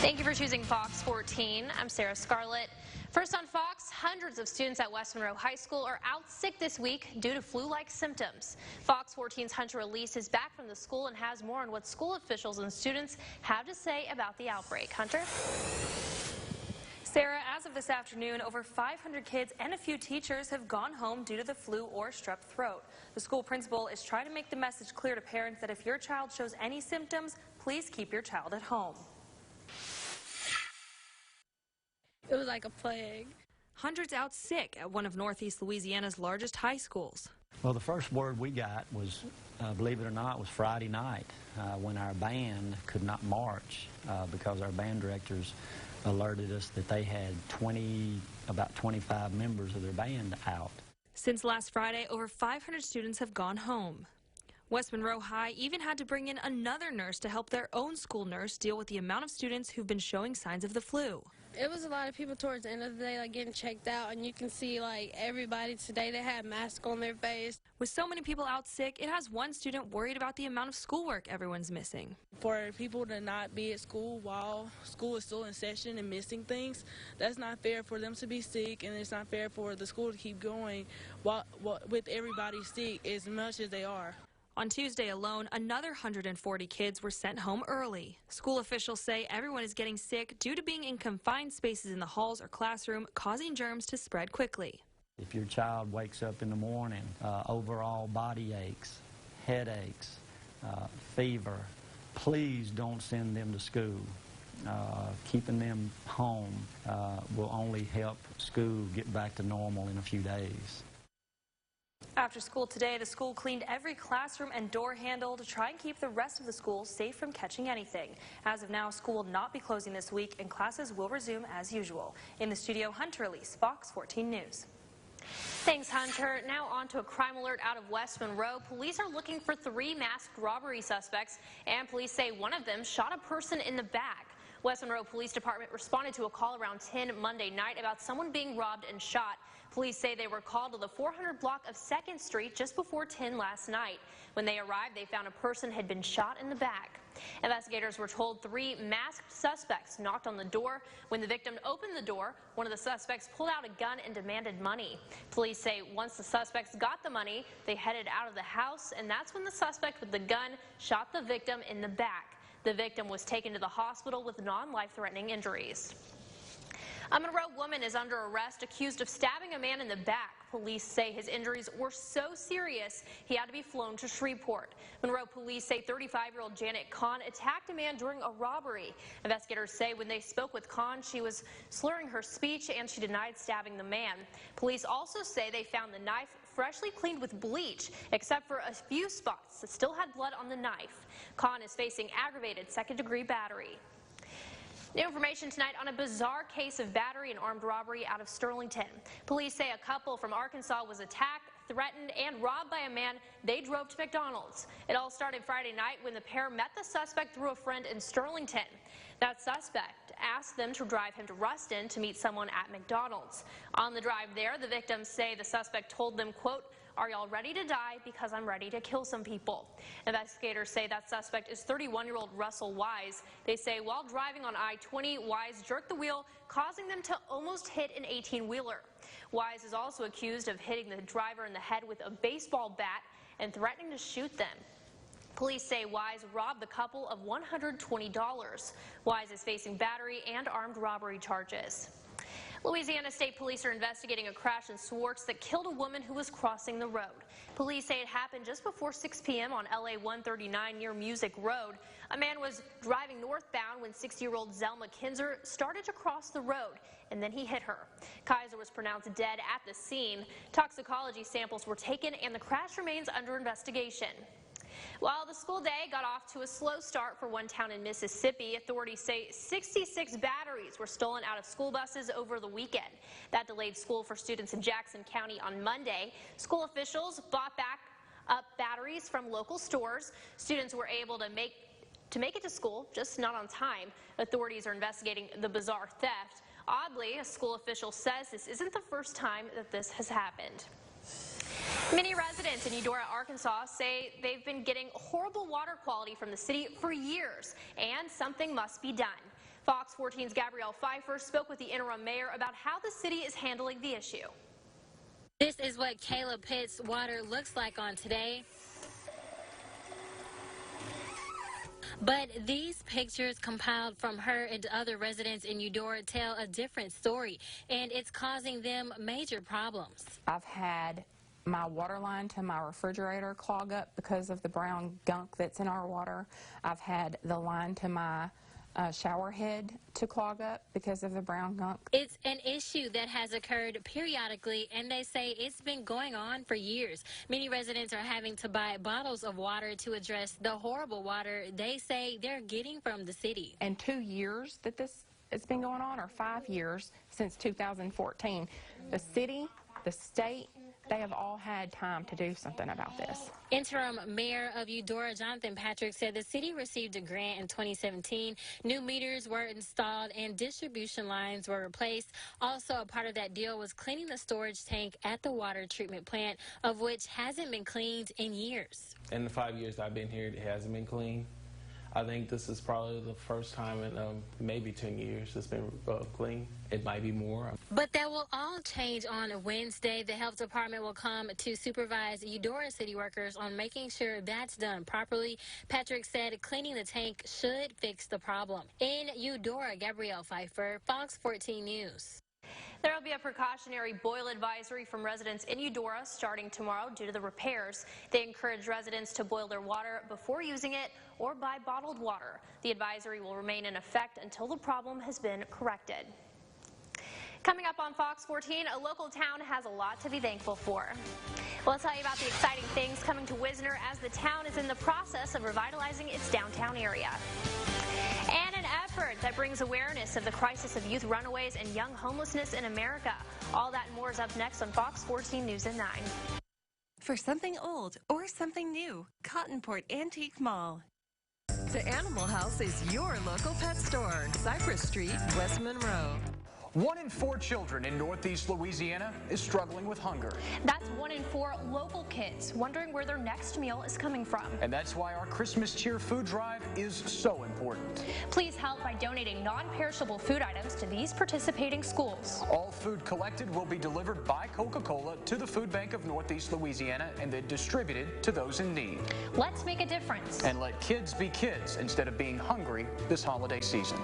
Thank you for choosing Fox 14. I'm Sarah Scarlett. First on Fox, hundreds of students at West Monroe High School are out sick this week due to flu-like symptoms. Fox 14's Hunter Elise is back from the school and has more on what school officials and students have to say about the outbreak. Hunter? Sarah, as of this afternoon, over 500 kids and a few teachers have gone home due to the flu or strep throat. The school principal is trying to make the message clear to parents that if your child shows any symptoms, please keep your child at home. It was like a plague. Hundreds out sick at one of Northeast Louisiana's largest high schools. Well, the first word we got was, believe it or not, was Friday night when our band could not march because our band directors alerted us that they had about 25 members of their band out. Since last Friday, over 500 students have gone home. West Monroe High even had to bring in another nurse to help their own school nurse deal with the amount of students who've been showing signs of the flu. It was a lot of people towards the end of the day, like getting checked out, and you can see like everybody today, they had masks on their face. With so many people out sick, it has one student worried about the amount of schoolwork everyone's missing. For people to not be at school while school is still in session and missing things, that's not fair for them to be sick, and it's not fair for the school to keep going with everybody sick as much as they are. On Tuesday alone, another 140 kids were sent home early. School officials say everyone is getting sick due to being in confined spaces in the halls or classroom, causing germs to spread quickly. If your child wakes up in the morning, overall body aches, headaches, fever, please don't send them to school. Keeping them home will only help school get back to normal in a few days. After school today, the school cleaned every classroom and door handle to try and keep the rest of the school safe from catching anything. As of now, school will not be closing this week and classes will resume as usual. In the studio, Hunter Elise, Fox 14 News. Thanks, Hunter. Now on to a crime alert out of West Monroe. Police are looking for 3 masked robbery suspects, and police say one of them shot a person in the back. West Monroe Police Department responded to a call around 10 Monday night about someone being robbed and shot. Police say they were called to the 400 block of 2nd Street just before 10 last night. When they arrived, they found a person had been shot in the back. Investigators were told 3 masked suspects knocked on the door. When the victim opened the door, one of the suspects pulled out a gun and demanded money. Police say once the suspects got the money, they headed out of the house, and that's when the suspect with the gun shot the victim in the back. The victim was taken to the hospital with non-life-threatening injuries. A Monroe woman is under arrest accused of stabbing a man in the back. Police say his injuries were so serious he had to be flown to Shreveport. Monroe police say 35-year-old Janet Kahn attacked a man during a robbery. Investigators say when they spoke with Kahn, she was slurring her speech and she denied stabbing the man. Police also say they found the knife freshly cleaned with bleach, except for a few spots that still had blood on the knife. Kahn is facing aggravated second-degree battery. New information tonight on a bizarre case of battery and armed robbery out of Sterlington. Police say a couple from Arkansas was attacked, threatened, and robbed by a man they drove to McDonald's. It all started Friday night when the pair met the suspect through a friend in Sterlington. That suspect asked them to drive him to Ruston to meet someone at McDonald's. On the drive there, the victims say the suspect told them, quote, "Are y'all ready to die? Because I'm ready to kill some people." Investigators say that suspect is 31-year-old Russell Wise. They say while driving on I-20, Wise jerked the wheel, causing them to almost hit an 18-wheeler. Wise is also accused of hitting the driver in the head with a baseball bat and threatening to shoot them. Police say Wise robbed the couple of $120. Wise is facing battery and armed robbery charges. Louisiana State Police are investigating a crash in Swartz that killed a woman who was crossing the road. Police say it happened just before 6 p.m. on LA 139 near Music Road. A man was driving northbound when 60-year-old Zelma Kinzer started to cross the road, and then he hit her. Kaiser was pronounced dead at the scene. Toxicology samples were taken, and the crash remains under investigation. While the school day got off to a slow start for one town in Mississippi, authorities say 66 batteries were stolen out of school buses over the weekend. That delayed school for students in Jackson County on Monday. School officials bought back up batteries from local stores. Students were able to make it to school, just not on time. Authorities are investigating the bizarre theft. Oddly, a school official says this isn't the first time that this has happened. Many residents in Eudora, Arkansas say they've been getting horrible water quality from the city for years, and something must be done. Fox 14's Gabrielle Pfeiffer spoke with the interim mayor about how the city is handling the issue. This is what Kayla Pitt's water looks like on today. But these pictures compiled from her and other residents in Eudora tell a different story, and it's causing them major problems. I've had my water line to my refrigerator clog up because of the brown gunk that's in our water. I've had the line to my shower head to clog up because of the brown gunk. It's an issue that has occurred periodically, and they say it's been going on for years. Many residents are having to buy bottles of water to address the horrible water they say they're getting from the city. And 2 years that this has been going on, or 5 years since 2014, the city, the state, they have all had time to do something about this. Interim Mayor of Eudora, Jonathan Patrick, said the city received a grant in 2017. New meters were installed and distribution lines were replaced. Also, a part of that deal was cleaning the storage tank at the water treatment plant, of which hasn't been cleaned in years. In the 5 years I've been here, it hasn't been clean. I think this is probably the first time in maybe 10 years it's been clean. It might be more. But that will all change on Wednesday. The health department will come to supervise Eudora city workers on making sure that's done properly. Patrick said cleaning the tank should fix the problem. In Eudora, Gabrielle Pfeiffer, Fox 14 News. There will be a precautionary boil advisory from residents in Eudora starting tomorrow due to the repairs. They encourage residents to boil their water before using it or buy bottled water. The advisory will remain in effect until the problem has been corrected. Coming up on Fox 14, a local town has a lot to be thankful for. We'll tell you about the exciting things coming to Wisner as the town is in the process of revitalizing its downtown area. And an effort that brings awareness of the crisis of youth runaways and young homelessness in America. All that and more is up next on Fox 14 News at 9. For something old or something new, Cottonport Antique Mall. The Animal House is your local pet store. Cypress Street, West Monroe. 1 in 4 children in Northeast Louisiana is struggling with hunger. That's 1 in 4 local kids wondering where their next meal is coming from. And that's why our Christmas Cheer food drive is so important. Please help by donating non-perishable food items to these participating schools. All food collected will be delivered by Coca-Cola to the Food Bank of Northeast Louisiana and then distributed to those in need. Let's make a difference. And let kids be kids instead of being hungry this holiday season.